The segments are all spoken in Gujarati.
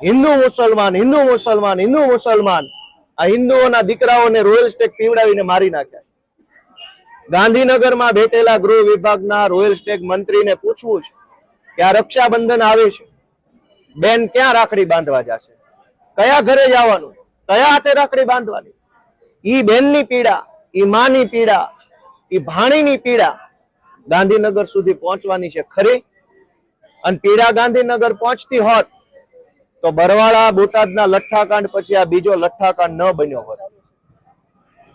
હિન્દુ મુસલમાન હિન્દુ મુસલમાન હિન્દુ મુસલમાન આ હિન્દુઓના દીકરાઓને રોયલ સ્ટેક પીવડાવીને મારી નાખ્યા. ગાંધીનગરમાં બેઠેલા ગૃહ વિભાગના રોયલ સ્ટેક મંત્રીને પૂછવું છે કે આ રક્ષાબંધન આવે છે, બેન ક્યાં રાખડી બાંધવા જશે, કયા ઘરે જવાનું, કયા હાથે રાખડી બાંધવાની? ઈ બેનની પીડા, ઈ માની પીડા, ઈ ભાણીની પીડા ગાંધીનગર સુધી પહોંચવાની છે ખરી. અને પીડા ગાંધીનગર પહોંચતી હોત તો બરવાળા બોટાદના લઠ્ઠાકાંડ પછી આ બીજો લઠ્ઠાકાંડ ન બન્યો હોત.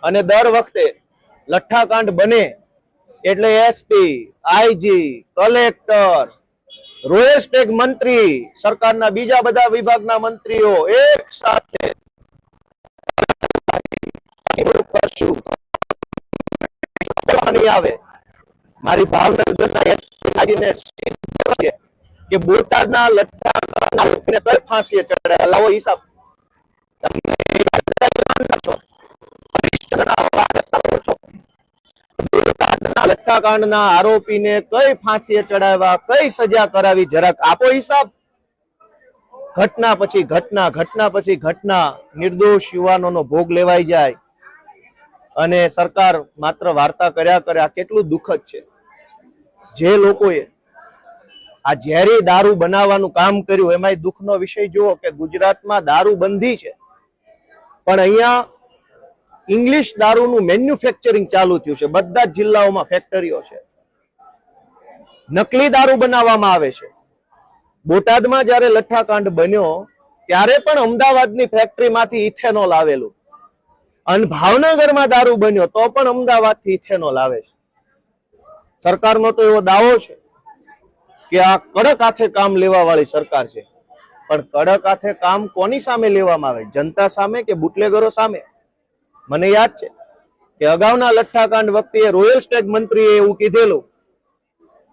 અને દર વખતે લઠ્ઠાકાંડ બને એટલે SP, IG, collector, royal stack મંત્રી, સરકારના બીજા બધા વિભાગના મંત્રીઓ એક સાથે આવે. મારી ભાવનગરના એસપી કે બોટાદના લઠ્ઠાકાંડને કઈ ફાંસીએ ચડાવ્યા, લાવો હિસાબ. લઠ્ઠાકાંડના આરોપીને કઈ ફાંસીએ ચડાવ્યા, કઈ સજા કરાવી, જરાક આપો હિસાબ. ઘટના પછી ઘટના, ઘટના પછી ઘટના, નિર્દોષ યુવાનોનો ભોગ લેવાઈ જાય અને સરકાર માત્ર વાર્તા કર્યા કરે. આ કેટલું દુઃખદ છે. જે લોકોએ આ ઝેરી દારૂ બનાવવાનું કામ કર્યું એમાં દુઃખનો વિષય જુઓ કે ગુજરાતમાં દારૂ બંધી છે, પણ અહીંયા ઇંગ્લિશ દારૂનું મેન્યુફેક્ચરિંગ ચાલુ થયું છે. બધા જ જિલ્લાઓમાં ફેક્ટરીઓ છે, નકલી દારૂ બનાવવામાં આવે છે. બોટાદમાં જયારે લઠ્ઠાકાંડ બન્યો ત્યારે પણ અમદાવાદની ફેક્ટરીમાંથી ઇથેનોલ આવેલું, અને ભાવનગરમાં દારૂ બન્યો તો પણ અમદાવાદથી ઇથેનોલ આવે છે. સરકારનો તો એવો દાવો છે કે આ કડક હાથે કામ લેવા વાળી સરકાર છે, પણ કડક હાથે કામ કોની સામે લેવામાં આવે? જનતા સામે કે બુટલેગરો સામે? મને યાદ છે કે અગાઉના લઠ્ઠાકાંડ વખતે રોયલ સ્ટેક મંત્રીએ એવું કીધેલું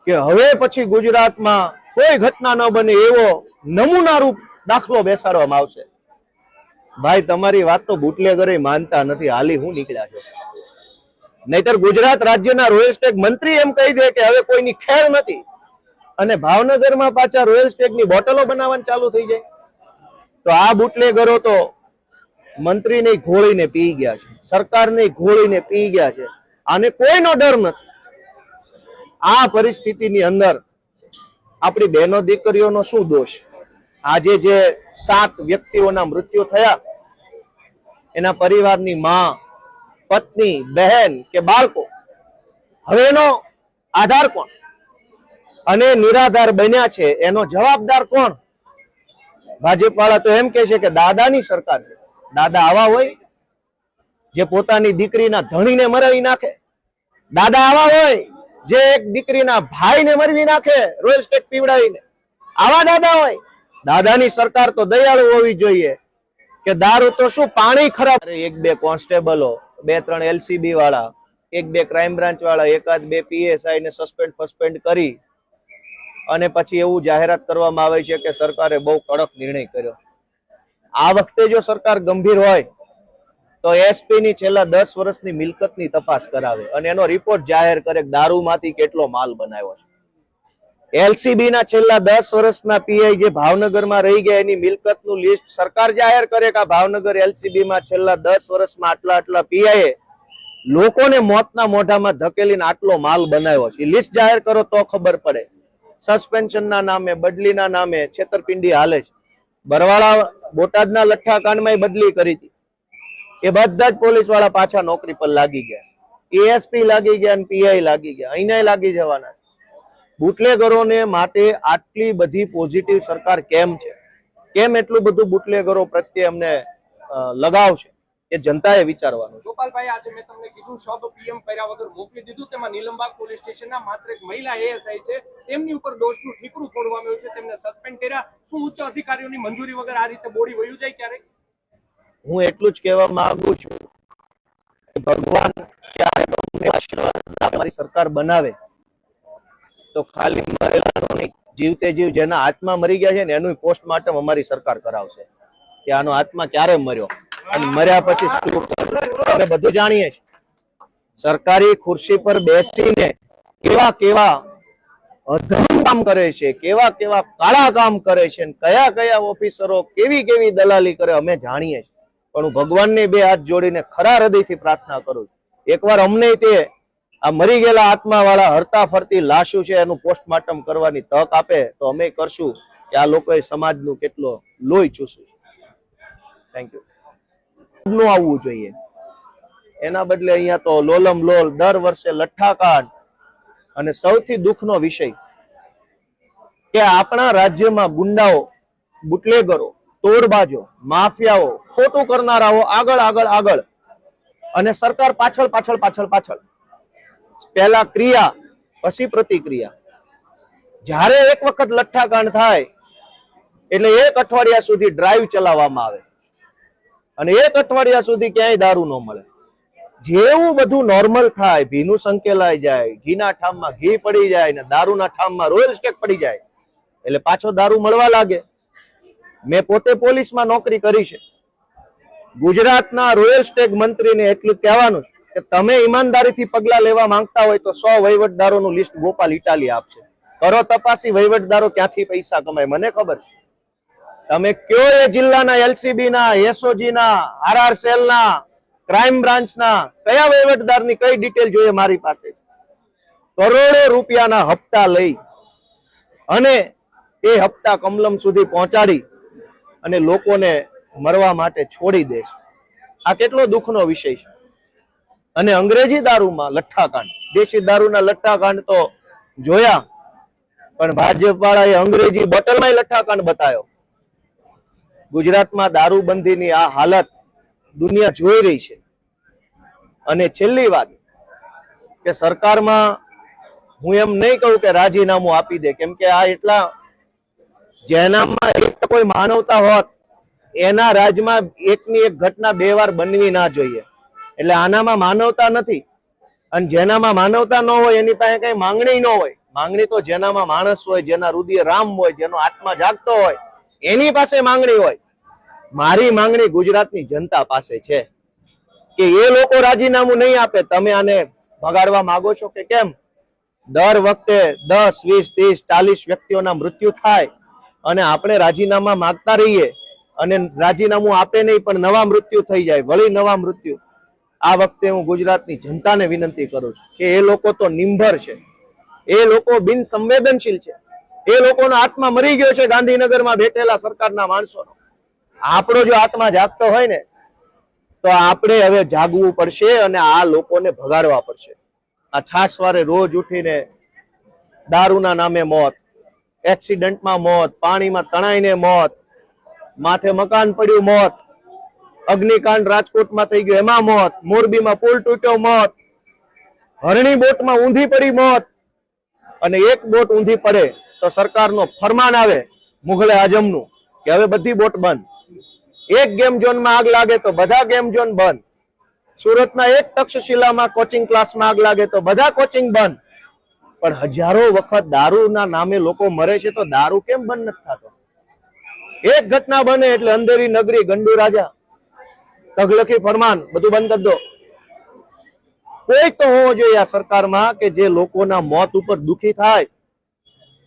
કે હવે પછી ગુજરાતમાં કોઈ ઘટના ન બને એવો નમૂનારૂપ દાખલો બેસાડવામાં આવશે. ભાઈ તમારી વાત તો બુટલેગરો માનતા નથી, હાલી હું નીકળ્યા છે. નહીતર ગુજરાત રાજ્યના રોયલ સ્ટેક મંત્રી એમ કહી દે કે હવે કોઈની ખેર નથી અને ભાવનગરમાં પાછા રોયલ સ્ટેકની બોટલો બનાવવાનું ચાલુ થઈ જાય. તો આ બુટલેગરો તો મંત્રીને ઘોળીને પી ગયા છે, સરકારને ઘોળીને પી ગયા છે, આને કોઈનો ડર નથી. આ પરિસ્થિતિની અંદર આપણી બહેનો દીકરીઓનો શું દોષ? આજે જે 7 વ્યક્તિઓના મૃત્યુ થયા એના પરિવારની માં, પત્ની, બહેન કે બાળકો, હવે એનો આધાર કોણ? અને નિરાધાર બન્યા છે એનો જવાબદાર કોણ? ભાજપ વાળા તો એમ કે છે કે દાદાની સરકાર છે. દાદા આવા હોય જે પોતાની દીકરીના ધણીને મરાવી નાખે? દાદા આવા હોય જે એક દીકરીના ભાઈને મરવી નાખે રોયલ સ્ટેક પીવડાવીને? આવા દાદા હોય? દાદાની સરકાર તો દયાળુ હોવી જોઈએ કે દારૂ તો શું પાણી ખરાબ. 1-2 કોન્સ્ટેબલો, 2-3 એલસીબી વાળા, 1-2 ક્રાઇમ બ્રાન્ચ વાળા, 1-2 પીએસઆઈ ને સસ્પેન્ડ કરી અને પછી એવું જાહેરાત કરવામાં આવે છે કે સરકારે બહુ કડક નિર્ણય કર્યો. આ વખતે જો સરકાર ગંભીર હોય તો એસપી ની છેલ્લા 10 વર્ષની મિલકતની તપાસ કરાવે અને એનો રિપોર્ટ જાહેર કરે કે દારૂમાંથી કેટલો માલ બનાવ્યો છે. એલસીબી ના છેલ્લા 10 વર્ષના પીઆઈ જે ભાવનગરમાં રહી ગયા એની મિલકતનું લિસ્ટ સરકાર જાહેર કરે કે ભાવનગર એલસીબી માં છેલ્લા 10 વર્ષમાં આટલા પીઆઈ લોકોને મોતના મોઢામાં ધકેલીને આટલો માલ બનાવ્યો છે. લિસ્ટ જાહેર કરો તો ખબર પડે. સસ્પેન્શનના નામે, બદલીના નામે છેતરપિંડી હાલે છે. બરવાળા બોટાદના લઠ્ઠાકાંડમાં બદલી કરી હતી, એ બધા જ પોલીસ વાળા પાછા નોકરી પર લાગી ગયા. એએસપી લાગી ગયા અને પીઆઈ લાગી ગયા, અહીંયા લાગી જવાના. બુટલેગરોને માટે આટલી બધી પોઝિટિવ સરકાર કેમ છે? કેમ એટલું બધું બુટલેગરો પ્રત્યે અમને લગાવ છે? એ જનતાએ વિચારવાનું. ગોપાલભાઈ, આજે મેં તમને કીધું શબ પીએમ કર્યા વગર મોકલી દીધું. તેમાં નીલમબાગ પોલીસ સ્ટેશનના માત્ર એક મહિલા એએસઆઈ છે, તેમની ઉપર દોષનું ઠીકરું ફોડવામાં આવ્યું છે, તેમને સસ્પેન્ડ કર્યા. શું ઉચ્ચ અધિકારીઓની મંજૂરી વગર આ રીતે બોડી વયું જાય ક્યારેક? હું એટલું જ કહેવા માંગુ છું કે ભગવાન અમારી સરકાર બનાવે તો ખાલી મરેલાનો નહીં, જીવતે જીવ જેના આત્મા મરી ગયા છે ને એનું પોસ્ટમોર્ટમ અમારી સરકાર કરાવશે કે આનો આત્મા ક્યારે મર્યો અને મર્યા પછી શું કરવું. અમે બધું જાણીએ છીએ. સરકારી ખુરશી પર બેસીને કેવા અધમ કામ કરે છે, કેવા કેવા કાળા કામ કરે છે, કયા કયા ઓફિસરો કેવી કેવી દલાલી કરે અમે જાણીએ છીએ. પણ હું ભગવાનને બે હાથ જોડીને ખરા હૃદયથી પ્રાર્થના કરું છું, એકવાર અમને તે આ મરી ગયેલા આત્મા વાળા હરતા ફરતી લાશો છે એનું પોસ્ટમોર્ટમ કરવાની તક આપે તો અમે કરશું કે આ લોકોએ સમાજનું કેટલો લોહી ચૂસ્યું. Thank you. નું આવવું જોઈએ, એના બદલે અહીંયા તો લોલમ લોલ દર વર્ષે લઠ્ઠાકાંડ. અને સૌથી દુઃખનો વિષય કે આપણા રાજ્યમાં ગુંડાઓ, બુટલેગરો, તોડબાજો, માફિયાઓ, ખોટું કરનારાઓ આગળ આગળ આગળ અને સરકાર પાછળ પાછળ પાછળ પાછળ. પહેલા ક્રિયા પછી પ્રતિક્રિયા. જ્યારે એક વખત લઠ્ઠાકાંડ થાય એટલે એક અઠવાડિયા સુધી ડ્રાઈવ ચલાવવામાં આવે અને એક અઠવાડિયા સુધી ક્યાંય દારૂ ન મળે. જેવું બધું નોર્મલ થાય, ભીનું સંકેલાઈ જાય, ઘીના ઠામમાં ઘી પડી જાય ને દારૂના ઠામમાં રોયલ સ્ટેક પડી જાય એટલે પાછો દારૂ મળવા લાગે. મેં પોતે પોલીસમાં નોકરી કરી છે. ગુજરાતના રોયલ સ્ટેક મંત્રીને એટલું કહેવાનું છે કે તમે ઈમાનદારીથી પગલા લેવા માંગતા હોય તો 100 વહીવટદારોનું લિસ્ટ ગોપાલ ઇટાલી આપશે. કરો તપાસી વહીવટદારો ક્યાંથી પૈસા કમાય મને ખબર છે. તમે કયો એ જિલ્લાના એલસીબી ના, એસઓજી ના, આરઆર સેલ ના, ક્રાઇમ બ્રાન્ચ ના કયા વહીવટદારની કઈ ડિટેલ જોઈએ મારી પાસે. કરોડો રૂપિયાના હપ્તા લઈ અને એ હપ્તા કમલમ સુધી પહોંચાડી અને લોકોને મરવા માટે છોડી દે છે. આ કેટલો દુઃખનો વિષય છે. અને અંગ્રેજી દારૂમાં લઠ્ઠાકાંડ, દેશી દારૂના લઠ્ઠાકાંડ તો જોયા, પણ ભાજપ વાળાએ અંગ્રેજી બોટલમાં લઠ્ઠાકાંડ બતાવ્યો. ગુજરાતમાં દારૂબંધીની આ હાલત દુનિયા જોઈ રહી છે. અને છેલ્લી વાત કે સરકારમાં હું એમ નહીં કહું કે રાજીનામું આપી દે, કેમ કે આ એટલા જેનામાં એક કોઈ માનવતા હોત એના રાજમાં એકની એક ઘટના 2 વાર બનવી ના જોઈએ. એટલે આનામાં માનવતા નથી. અને જેનામાં માનવતા ન હોય એની પાસે કઈ માંગણી ન હોય. માંગણી તો જેનામાં માણસ હોય, જેના હૃદય રામ હોય, જેનો આત્મા જાગતો હોય એની પાસે માંગણી હોય. મારી માંગણી ગુજરાતની જનતા પાસે છે કે એ લોકો રાજીનામું નહીં આપે. તમે આને ભગાડવા માંગો છો કે કેમ? દર વખતે 10, 20, 30, 40 વ્યક્તિઓના મૃત્યુ થાય અને આપણે રાજીનામા માંગતા રહીએ અને રાજીનામું આપે નહીં પણ નવા મૃત્યુ થઈ જાય, વળી નવા મૃત્યુ. આ વખતે હું ગુજરાતની જનતાને વિનંતી કરું છું કે એ લોકો તો નિંભર છે, એ લોકો બિન સંવેદનશીલ છે, એ લોકોનો આત્મા મરી ગયો છે ગાંધીનગરમાં બેઠેલા સરકારના માણસોનો. આપણો જો આત્મા જાગતો હોય ને તો આપણે હવે જાગવું પડશે અને આ લોકોને ભગાડવા પડશે. આ છાસવારે રોજ ઉઠીને દારૂના નામે મોત, એક્સિડન્ટમાં મોત, પાણીમાં તણાઈને મોત, માથે મકાન પડ્યું મોત, અગ્નિકાંડ રાજકોટમાં થઈ ગયો એમાં મોત, મોરબીમાં પુલ તૂટ્યો મોત, હરણી બોટમાં ઊંધી પડી મોત. અને એક બોટ ઊંધી પડે તો સરકારનો ફરમાન આવે મુઘલે આઝમનું કે હવે બધી બોટ બંધ. એક ગેમ ઝોનમાં આગ લાગે તો બધા ગેમ ઝોન બંધ. સુરતના એક તક્ષશિલામાં કોચિંગ ક્લાસમાં આગ લાગે તો બધા કોચિંગ બંધ. પણ હજારો વખત દારૂના નામે લોકો મરે છે તો દારૂ કેમ બંધ નથી થતો? એક ઘટના બને એટલે અંધેરી નગરી, ગંડુ રાજા, તગલખી ફરમાન બધું બંધ કરી દો. કોઈ તો હોવો જોઈએ આ સરકારમાં કે જે લોકોના મોત ઉપર દુખી થાય.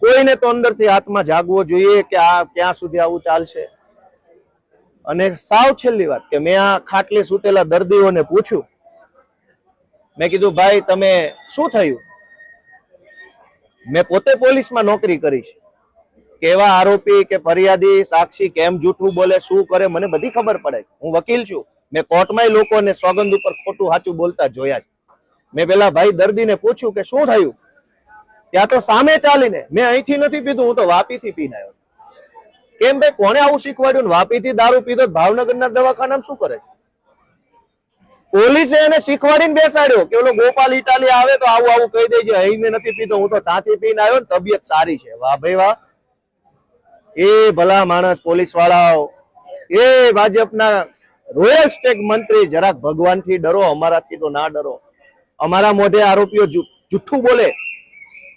કોઈને તો અંદરથી આત્મા જાગવો જોઈએ કે આ ક્યાં સુધી આવું ચાલશે. અને સાવ છેલ્લી વાત કે મેં આ ખાટલે સૂતેલા દર્દીઓને પૂછ્યું, મેં કીધું ભાઈ તમે શું થયું? મેં પોતે પોલીસમાં નોકરી કરી છે. કેવા આરોપી કે ફરિયાદી સાક્ષી કેમ જૂઠું બોલે, શું કરે, મને બધી ખબર પડે. હું વકીલ છું. મેં કોર્ટમાં લોકોને સોગંદ ઉપર ખોટું સાચું બોલતા જોયા છે. મેં પેલા ભાઈ દર્દીને પૂછ્યું કે શું થયું? ત્યાં તો સામે ચાલીને, મેં અહીંથી નથી પીધું, હું તો વાપીથી પીને આવ્યો. કેમ ભાઈ, કોને આવું શીખવાડ્યું? વાપીથી દારૂ પીધો ભાવનગરના દવાખાનામાં શું કરે છે? પોલીસે એને શીખવાડીને બેસાડ્યો કે ઓલો ગોપાલ ઇટાલી આવે તો આવું આવું કહી દેજે, અહીં મેં નથી પીધો, હું તો ત્યાંથી પીને આવ્યો ને તબિયત સારી છે. વાહ ભાઈ વાહ. એ ભલા માણસ પોલીસ વાળાઓ, એ ભાજપના રોયલ સ્ટેક મંત્રી, જરાક ભગવાનથી ડરો, અમારાથી તો ના ડરો. અમારા મોઢે આરોપીઓ જુઠ્ઠું બોલે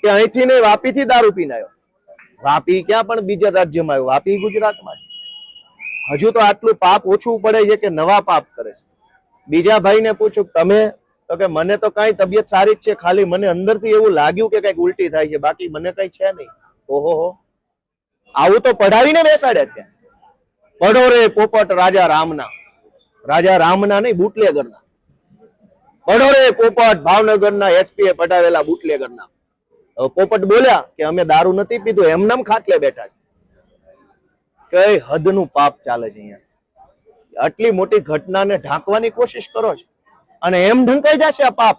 કે અહીંથી નહીં વાપીથી દારૂ પીને આવ્યો. વાપી ક્યાં પણ બીજા રાજ્યમાં આવ્યો, વાપી ગુજરાતમાં. હજુ તો આટલું પાપ ઓછું પડે છે કે નવા પાપ કરે છે. બીજા ભાઈને પૂછું તમે તો કે મને તો કઈ તબિયત સારી જ છે, ખાલી મને અંદરથી એવું લાગ્યું કે કઈક ઉલટી થાય છે, બાકી મને કઈ છે નહીં. ઓહો હો, આવું તો પઢાવીને બેસાડ્યા ત્યાં. પડો રે પોપટ રાજા રામના નહીં, બુટલેગરના. પડો રે પોપટ ભાવનગરના એસપી એ પઢાવેલા બુટલેગરના. પોપટ બોલ્યા કે અમે દારૂ નથી પીધું, એમનામ ખાટલે બેઠા છે. કઈ હદનું પાપ ચાલે છે અહીંયા. આટલી મોટી ઘટનાને ઢાંકવાની કોશિશ કરો છો અને એમ ઢંકાઈ જશે આ પાપ.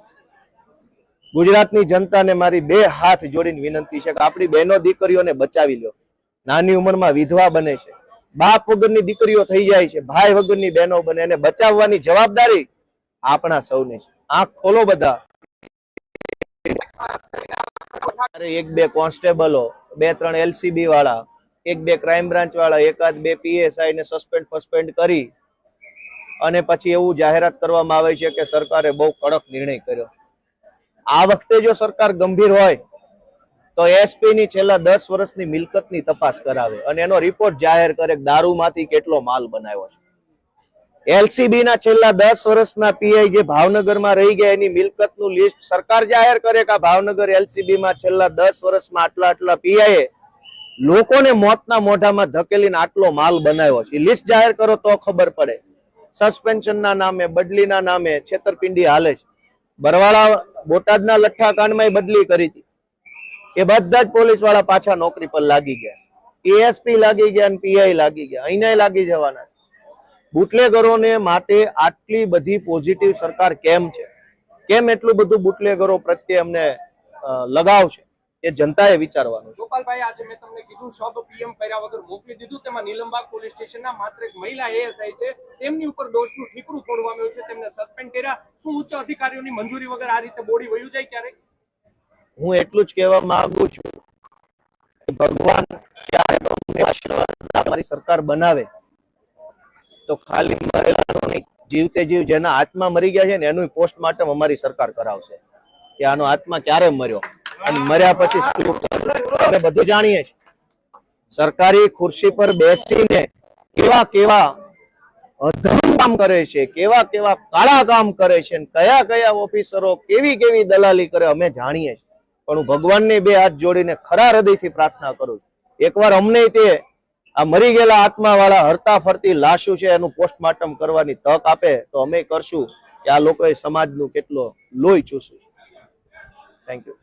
ગુજરાતની જનતાને મારી બે હાથ જોડીને વિનંતી છે કે આપણી બહેનો દીકરીઓને બચાવી લો. નાની ઉંમરમાં વિધવા બને છે, બાપ વગરની દીકરીઓ થઈ જાય છે, ભાઈ વગરની બહેનો બને, એને બચાવવાની જવાબદારી આપણા સૌની છે. આંખ ખોલો બધા. એક બે કોન્સ્ટેબલો, 2-3 એલસીબી વાળા, 1-2 ક્રાઇમ બ્રાન્ચ વાળા, 1-2 પીએસઆઈ ને સસ્પેન્ડ કરી અને પછી એવું જાહેરાત કરવામાં આવે છે કે સરકારે બહુ કડક નિર્ણય કર્યો. આ વખતે જો સરકાર ગંભીર હોય તો એસપી ની છેલ્લા 10 વર્ષની મિલકતની તપાસ કરાવે અને એનો રિપોર્ટ જાહેર કરે કે દારૂમાંથી કેટલો માલ બનાવ્યો છે. એલસીબી ના છેલ્લા 10 વર્ષના પીઆઈ જે ભાવનગરમાં રહી ગયા એની મિલકતનું લિસ્ટ સરકાર જાહેર કરે કે ભાવનગર એલસીબી માં છેલ્લા 10 વર્ષમાં આટલા પીઆઈ લોકોને મોતના મોઢામાં ધકેલીને આટલો માલ બનાવ્યો છે. લિસ્ટ જાહેર કરો તો ખબર પડે. સસ્પેન્શનના નામે, બદલીના નામે છેતરપિંડી હાલે છે. બરવાળા બોટાદના લઠ્ઠા કાંડમાં બદલી કરી હતી, એ બધા જ પોલીસ વાળા પાછા નોકરી પર લાગી ગયા. એએસપી લાગી ગયા અને પીઆઈ લાગી ગયા, અહીંયા લાગી જવાના. બુટલેગરોને માટે આટલી બધી પોઝિટિવ સરકાર કેમ છે? કેમ એટલું બધું બુટલેગરો પ્રત્યે અમને લગાવ છે? એ જનતાએ વિચારવાનું. ગોપાલભાઈ, આજે મેં તમને કીધું શબ પીએમ કર્યા વગર મોકલી દીધું. તેમાં નીલમબાગ પોલીસ સ્ટેશનના માત્ર એક મહિલા એએસઆઈ છે, તેમની ઉપર દોષનું ઠીકરું ફોડવામાં આવ્યું છે, તેમને સસ્પેન્ડ કર્યા. શું ઉચ્ચ અધિકારીઓની મંજૂરી વગર આ રીતે બોડી વયું જાય ક્યારેક? હું એટલું જ કહેવા માંગુ છું કે ભગવાન અમારી સરકાર બનાવે તો ખાલી મરેલાનો નહીં, જીવતે જીવ જેના આત્મા મરી ગયા છે ને એનું પોસ્ટમોર્ટમ અમારી સરકાર કરાવશે કે આનો આત્મા ક્યારે મર્યો અને મર્યા પછી શું. અમે બધું જાણીએ છીએ. સરકારી ખુરશી પર બેસીને કેવા અધમ કામ કરે છે, કેવા કાળા કામ કરે છે, કયા ઓફિસરો કેવી દલાલી કરે અમે જાણીએ છીએ. પણ હું ભગવાનને બે હાથ જોડીને ખરા હૃદયથી પ્રાર્થના કરું છું, એકવાર અમને તે આ મરી ગયેલા આત્મા વાળા હરતા ફરતી લાશો છે એનું પોસ્ટમોર્ટમ કરવાની તક આપે તો અમે કરશું કે આ લોકોએ સમાજનું કેટલો લોહી ચૂસ્યું. Thank you.